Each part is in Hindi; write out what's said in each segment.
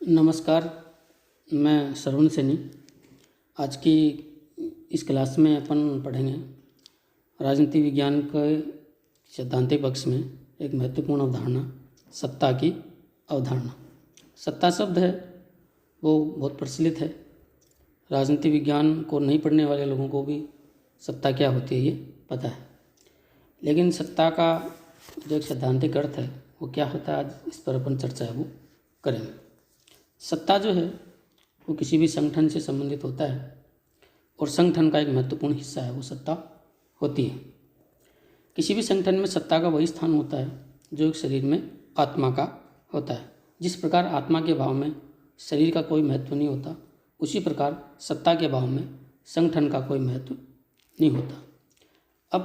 नमस्कार। मैं श्रवण सैनी। आज की इस क्लास में अपन पढ़ेंगे राजनीति विज्ञान के सैद्धांतिक पक्ष में एक महत्वपूर्ण अवधारणा, सत्ता की अवधारणा। सत्ता शब्द है वो बहुत प्रचलित है। राजनीति विज्ञान को नहीं पढ़ने वाले लोगों को भी सत्ता क्या होती है ये पता है, लेकिन सत्ता का जो एक सैद्धांतिक अर्थ है वो क्या होता है, आज इस पर अपन चर्चा है वो करेंगे। सत्ता जो है वो किसी भी संगठन से संबंधित होता है और संगठन का एक महत्वपूर्ण हिस्सा है वो सत्ता होती है। किसी भी संगठन में सत्ता का वही स्थान होता है जो एक शरीर में आत्मा का होता है। जिस प्रकार आत्मा के भाव में शरीर का कोई महत्व नहीं होता, उसी प्रकार सत्ता के भाव में संगठन का कोई महत्व नहीं होता। अब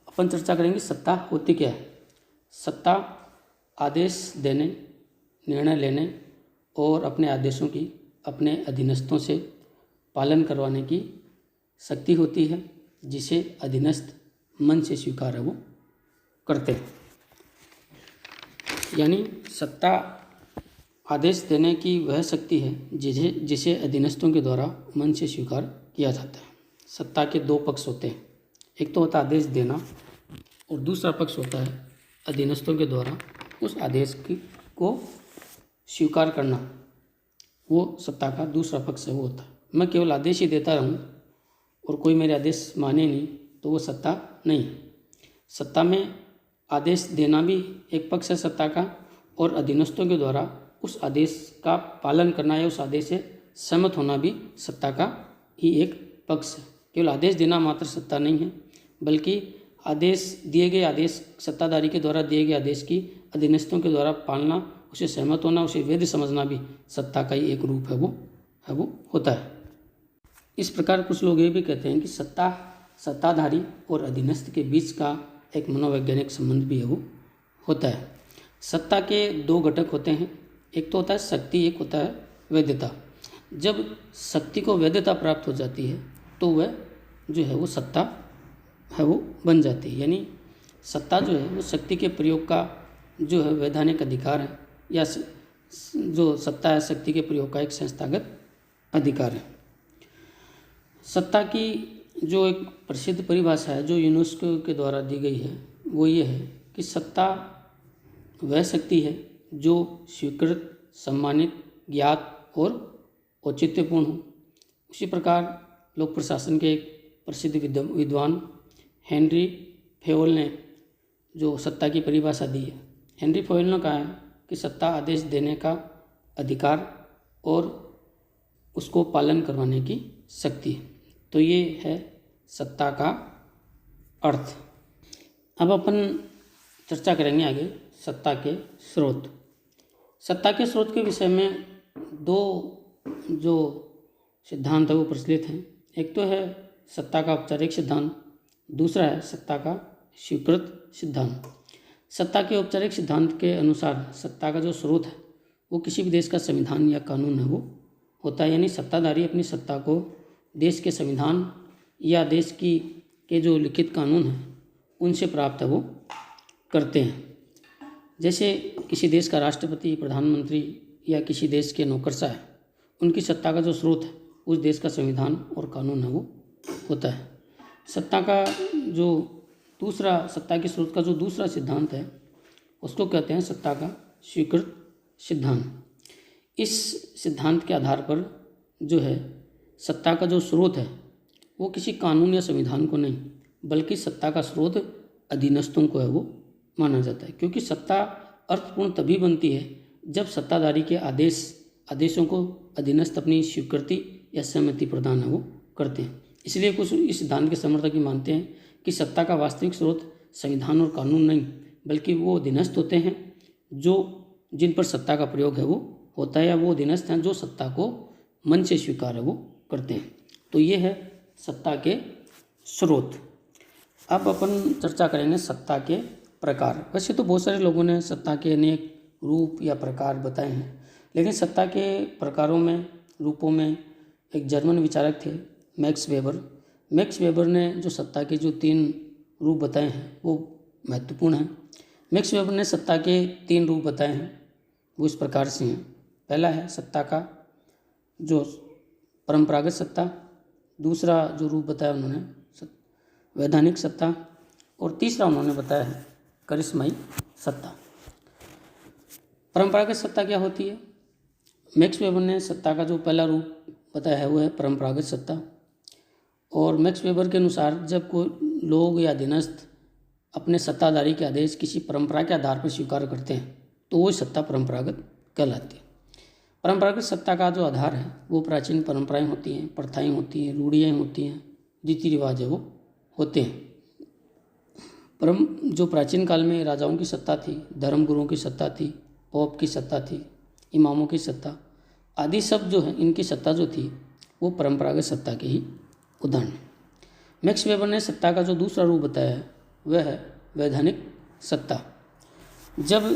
अपन चर्चा करेंगे सत्ता होती क्या है। सत्ता आदेश देने, निर्णय लेने और अपने आदेशों की अपने अधीनस्थों से पालन करवाने की शक्ति होती है, जिसे अधीनस्थ मन से स्वीकार है वो करते हैं। यानी सत्ता आदेश देने की वह शक्ति है जिसे अधीनस्थों के द्वारा मन से स्वीकार किया जाता है। सत्ता के दो पक्ष होते हैं, एक तो होता है आदेश देना और दूसरा पक्ष होता है अधीनस्थों के द्वारा उस आदेश को स्वीकार करना। वो सत्ता का दूसरा पक्ष है वो होता है। मैं केवल आदेश ही देता रहूं और कोई मेरे आदेश माने नहीं तो वो सत्ता नहीं है। सत्ता में आदेश देना भी एक पक्ष है सत्ता का, और अधीनस्थों के द्वारा उस आदेश का पालन करना या उस आदेश से सहमत होना भी सत्ता का ही एक पक्ष है। केवल आदेश देना मात्र सत्ता नहीं है, बल्कि दिए गए आदेश, सत्ताधारी के द्वारा दिए गए आदेश की अधीनस्थों के द्वारा पालना, उसे सहमत होना, उसे वैध समझना भी सत्ता का ही एक रूप है वो होता है। इस प्रकार कुछ लोग ये भी कहते हैं कि सत्ताधारी और अधीनस्थ के बीच का एक मनोवैज्ञानिक संबंध भी है वो होता है। सत्ता के दो घटक होते हैं, एक तो होता है शक्ति, एक होता है वैधता। जब शक्ति को वैधता प्राप्त हो जाती है तो वह जो है वो सत्ता है वो बन जाती है। यानी सत्ता जो है वो शक्ति के प्रयोग का जो है वैधानिक अधिकार है, या जो सत्ता है शक्ति के प्रयोग का एक संस्थागत अधिकार है। सत्ता की जो एक प्रसिद्ध परिभाषा है जो यूनेस्को के द्वारा दी गई है वो ये है कि सत्ता वह शक्ति है जो स्वीकृत, सम्मानित, ज्ञात और औचित्यपूर्ण हो। उसी प्रकार लोक प्रशासन के एक प्रसिद्ध विद्वान हेनरी फेयोल ने जो सत्ता की परिभाषा दी है, हेनरी फेयोल ने कहा है कि सत्ता आदेश देने का अधिकार और उसको पालन करवाने की शक्ति है। तो ये है सत्ता का अर्थ। अब अपन चर्चा करेंगे आगे सत्ता के स्रोत। सत्ता के स्रोत के विषय में दो जो सिद्धांत है वो प्रचलित हैं। एक तो है सत्ता का औपचारिक सिद्धांत, दूसरा है सत्ता का स्वीकृत सिद्धांत। सत्ता के औपचारिक सिद्धांत के अनुसार सत्ता का जो स्रोत है वो किसी भी देश का संविधान या कानून है वो होता है। यानी सत्ताधारी अपनी सत्ता को देश के संविधान या देश के जो लिखित कानून हैं उनसे प्राप्त है वो करते हैं। जैसे किसी देश का राष्ट्रपति, प्रधानमंत्री या किसी देश के नौकरशाह है, उनकी सत्ता का जो स्रोत है उस देश का संविधान और कानून है वो होता है। सत्ता के स्रोत का जो दूसरा सिद्धांत है उसको कहते हैं सत्ता का स्वीकृत सिद्धांत। इस सिद्धांत के आधार पर जो है सत्ता का जो स्रोत है वो किसी कानून या संविधान को नहीं, बल्कि सत्ता का स्रोत अधीनस्थों को है वो माना जाता है। क्योंकि सत्ता अर्थपूर्ण तभी बनती है जब सत्ताधारी के आदेशों को अधीनस्थ अपनी स्वीकृति या सहमति प्रदान है वो करते हैं। इसलिए कुछ इस सिद्धांत के समर्थक भी मानते हैं कि सत्ता का वास्तविक स्रोत संविधान और कानून नहीं, बल्कि वो अधीनस्थ होते हैं जिन पर सत्ता का प्रयोग है वो होता है, या वो अधीनस्थ हैं जो सत्ता को मन से स्वीकार है वो करते हैं। तो ये है सत्ता के स्रोत। अब अपन चर्चा करेंगे सत्ता के प्रकार। वैसे तो बहुत सारे लोगों ने सत्ता के अनेक रूप या प्रकार बताए हैं, लेकिन सत्ता के प्रकारों में, रूपों में एक जर्मन विचारक थे मैक्स वेबर ने जो सत्ता के जो 3 रूप बताए हैं वो महत्वपूर्ण हैं। मैक्स वेबर ने सत्ता के 3 रूप बताए हैं, वो इस प्रकार से हैं। पहला है सत्ता का जो परंपरागत सत्ता, दूसरा जो रूप बताया उन्होंने वैधानिक सत्ता, और तीसरा उन्होंने बताया है करिश्माई सत्ता। परंपरागत सत्ता क्या होती है? मैक्स वेबर ने सत्ता का जो पहला रूप बताया है वो है परंपरागत सत्ता। और मैक्स वेबर के अनुसार जब कोई लोग या अधीनस्थ अपने सत्ताधारी के आदेश किसी परंपरा के आधार पर स्वीकार करते हैं तो वो सत्ता परंपरागत कहलाती है। परंपरागत सत्ता का जो आधार है वो प्राचीन परंपराएं होती हैं, प्रथाएं होती हैं, रूढ़ियाँ होती हैं, रीति रिवाज है वो होते हैं। जो प्राचीन काल में राजाओं की सत्ता थी, धर्मगुरुओं की सत्ता थी, पोप की सत्ता थी, इमामों की सत्ता आदि सब जो है इनकी सत्ता जो थी वो परंपरागत सत्ता के ही उदाहरण है। मैक्स वेबर ने सत्ता का जो दूसरा रूप बताया है वह है वैधानिक सत्ता। जब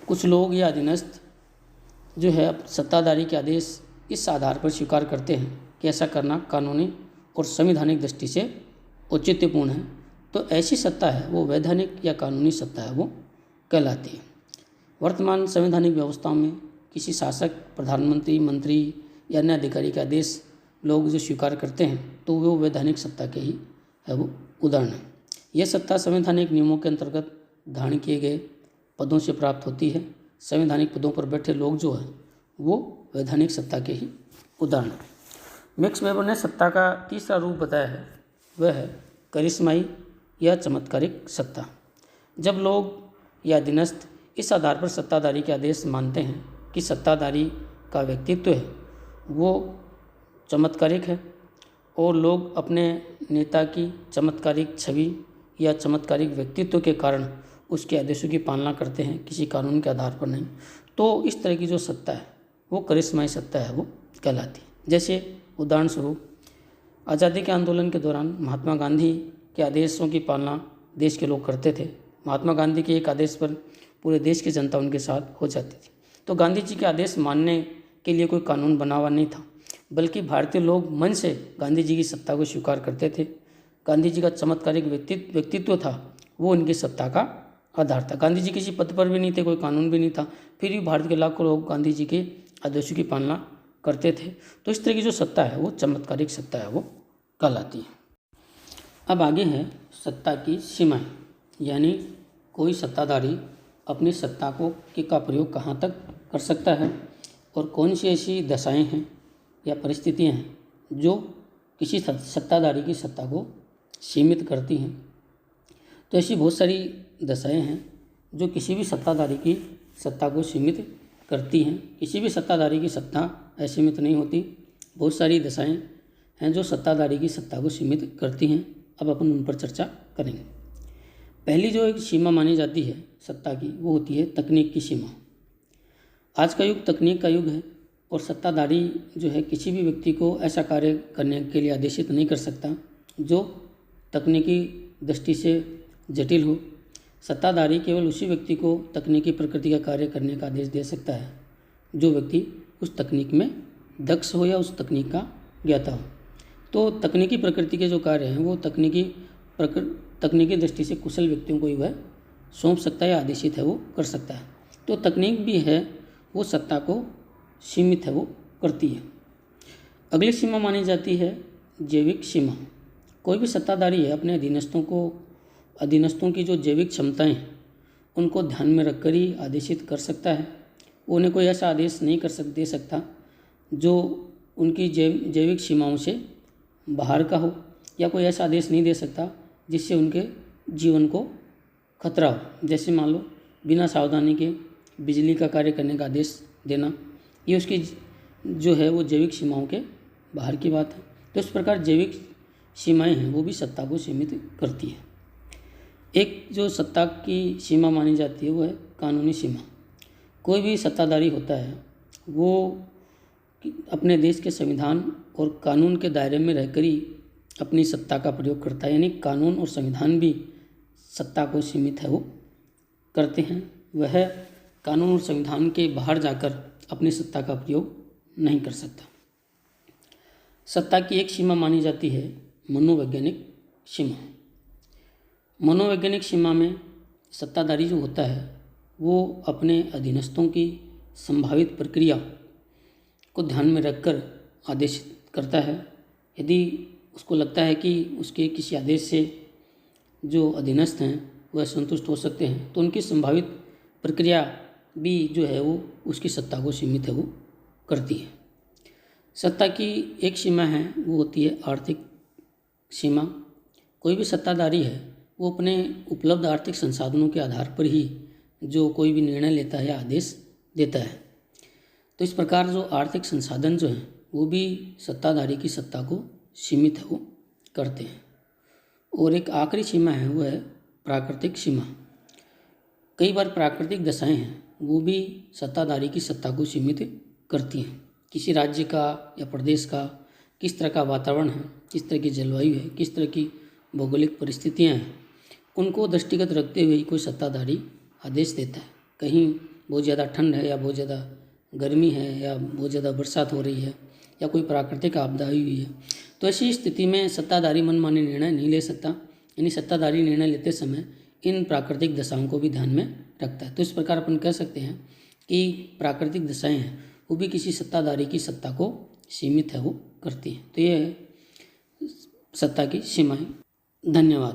कुछ लोग या अधीनस्थ जो है सत्ताधारी के आदेश इस आधार पर स्वीकार करते हैं कि ऐसा करना कानूनी और संवैधानिक दृष्टि से औचित्यपूर्ण है तो ऐसी सत्ता है वो वैधानिक या कानूनी सत्ता है वो कहलाती है। वर्तमान संवैधानिक व्यवस्थाओं में किसी शासक, प्रधानमंत्री, मंत्री या अन्य अधिकारी का आदेश लोग जो स्वीकार करते हैं तो वो वैधानिक सत्ता के ही है वो उदाहरण है। यह सत्ता संवैधानिक नियमों के अंतर्गत धारण किए गए पदों से प्राप्त होती है। संवैधानिक पदों पर बैठे लोग जो है वो वैधानिक सत्ता के ही उदाहरण है। मैक्स वेबर ने सत्ता का तीसरा रूप बताया है वह है करिश्माई या चमत्कारिक सत्ता। जब लोग या अधीनस्थ इस आधार पर सत्ताधारी के आदेश मानते हैं कि सत्ताधारी का व्यक्तित्व है वो चमत्कारिक है और लोग अपने नेता की चमत्कारिक छवि या चमत्कारिक व्यक्तित्व के कारण उसके आदेशों की पालना करते हैं, किसी कानून के आधार पर नहीं, तो इस तरह की जो सत्ता है वो करिश्माई सत्ता है वो कहलाती है। जैसे उदाहरण स्वरूप आज़ादी के आंदोलन के दौरान महात्मा गांधी के आदेशों की पालना देश के लोग करते थे। महात्मा गांधी के एक आदेश पर पूरे देश की जनता उनके साथ हो जाती थी। तो गांधी जी के आदेश मानने के लिए कोई कानून बना हुआ नहीं था, बल्कि भारतीय लोग मन से गांधी जी की सत्ता को स्वीकार करते थे। गांधी जी का चमत्कारिक व्यक्तित्व था वो उनकी सत्ता का आधार था। गांधी जी किसी पद पर भी नहीं थे, कोई कानून भी नहीं था, फिर भी भारत के लाखों लोग गांधी जी के आदेशों की पालना करते थे। तो इस तरह की जो सत्ता है वो चमत्कारिक सत्ता है वो कहलाती है। अब आगे है सत्ता की सीमाएं, यानी कोई सत्ताधारी अपनी सत्ता का प्रयोग कहाँ तक कर सकता है और कौन सी ऐसी दशाएं हैं या परिस्थितियां हैं जो किसी सत्ताधारी की सत्ता को सीमित करती हैं। तो ऐसी बहुत सारी दशाएं हैं जो किसी भी सत्ताधारी की सत्ता को सीमित करती हैं। किसी भी सत्ताधारी की सत्ता असीमित नहीं होती। बहुत सारी दशाएं हैं जो सत्ताधारी की सत्ता को सीमित करती हैं। अब अपन उन पर चर्चा करेंगे। पहली जो एक सीमा मानी जाती है सत्ता की वो होती है तकनीक की सीमा। आज का युग तकनीक का युग है और सत्ताधारी जो है किसी भी व्यक्ति को ऐसा कार्य करने के लिए आदेशित नहीं कर सकता जो तकनीकी दृष्टि से जटिल हो। सत्ताधारी केवल उसी व्यक्ति को तकनीकी प्रकृति का कार्य करने का आदेश दे सकता है जो व्यक्ति उस तकनीक में दक्ष हो या उस तकनीक का ज्ञाता हो। तो तकनीकी प्रकृति के जो कार्य हैं वो तकनीकी दृष्टि से कुशल व्यक्तियों को ही वह सौंप सकता है या आदेशित है वो कर सकता है। तो तकनीक भी है वो सत्ता को सीमित है वो करती है। अगली सीमा मानी जाती है जैविक सीमा। कोई भी सत्ताधारी है अपने अधीनस्थों की जो जैविक क्षमताएं हैं उनको ध्यान में रखकर ही आदेशित कर सकता है। उन्हें कोई ऐसा आदेश नहीं दे सकता जो उनकी जैविक सीमाओं से बाहर का हो, या कोई ऐसा आदेश नहीं दे सकता जिससे उनके जीवन को खतरा हो। जैसे मान लो बिना सावधानी के बिजली का कार्य करने का आदेश देना, ये उसकी जो है वो जैविक सीमाओं के बाहर की बात है। तो इस प्रकार जैविक सीमाएं हैं वो भी सत्ता को सीमित करती है। एक जो सत्ता की सीमा मानी जाती है वो है कानूनी सीमा। कोई भी सत्ताधारी होता है वो अपने देश के संविधान और कानून के दायरे में रहकर ही अपनी सत्ता का प्रयोग करता है, यानी कानून और संविधान भी सत्ता को सीमित है वो करते हैं। वह कानून और संविधान के बाहर जाकर अपनी सत्ता का प्रयोग नहीं कर सकता। सत्ता की एक सीमा मानी जाती है मनोवैज्ञानिक सीमा। मनोवैज्ञानिक सीमा में सत्ताधारी जो होता है वो अपने अधीनस्थों की संभावित प्रक्रिया को ध्यान में रखकर आदेशित करता है। यदि उसको लगता है कि उसके किसी आदेश से जो अधीनस्थ हैं वह संतुष्ट हो सकते हैं तो उनकी संभावित प्रक्रिया भी जो है वो उसकी सत्ता को सीमित है वो करती है। सत्ता की एक सीमा है वो होती है आर्थिक सीमा। कोई भी सत्ताधारी है वो अपने उपलब्ध आर्थिक संसाधनों के आधार पर ही जो कोई भी निर्णय लेता है या आदेश देता है। तो इस प्रकार जो आर्थिक संसाधन जो हैं वो भी सत्ताधारी की सत्ता को सीमित है वो करते हैं। और एक आखिरी सीमा है वो है प्राकृतिक सीमा। कई बार प्राकृतिक दशाएं हैं वो भी सत्ताधारी की सत्ता को सीमित करती हैं। किसी राज्य का या प्रदेश का किस तरह का वातावरण है, किस तरह की जलवायु है, किस तरह की भौगोलिक परिस्थितियां हैं, उनको दृष्टिगत रखते हुए कोई सत्ताधारी आदेश देता है। कहीं बहुत ज़्यादा ठंड है या बहुत ज़्यादा गर्मी है या बहुत ज़्यादा बरसात हो रही है या कोई प्राकृतिक आपदा हुई है, तो ऐसी स्थिति में सत्ताधारी मनमानी निर्णय नहीं ले सकता। यानी सत्ताधारी निर्णय लेते समय इन प्राकृतिक दशाओं को भी ध्यान में रखता है। तो इस प्रकार अपन कह सकते हैं कि प्राकृतिक दशाएं हैं वो भी किसी सत्ताधारी की सत्ता को सीमित है वो करती हैं। तो ये है सत्ता की सीमाएं। धन्यवाद।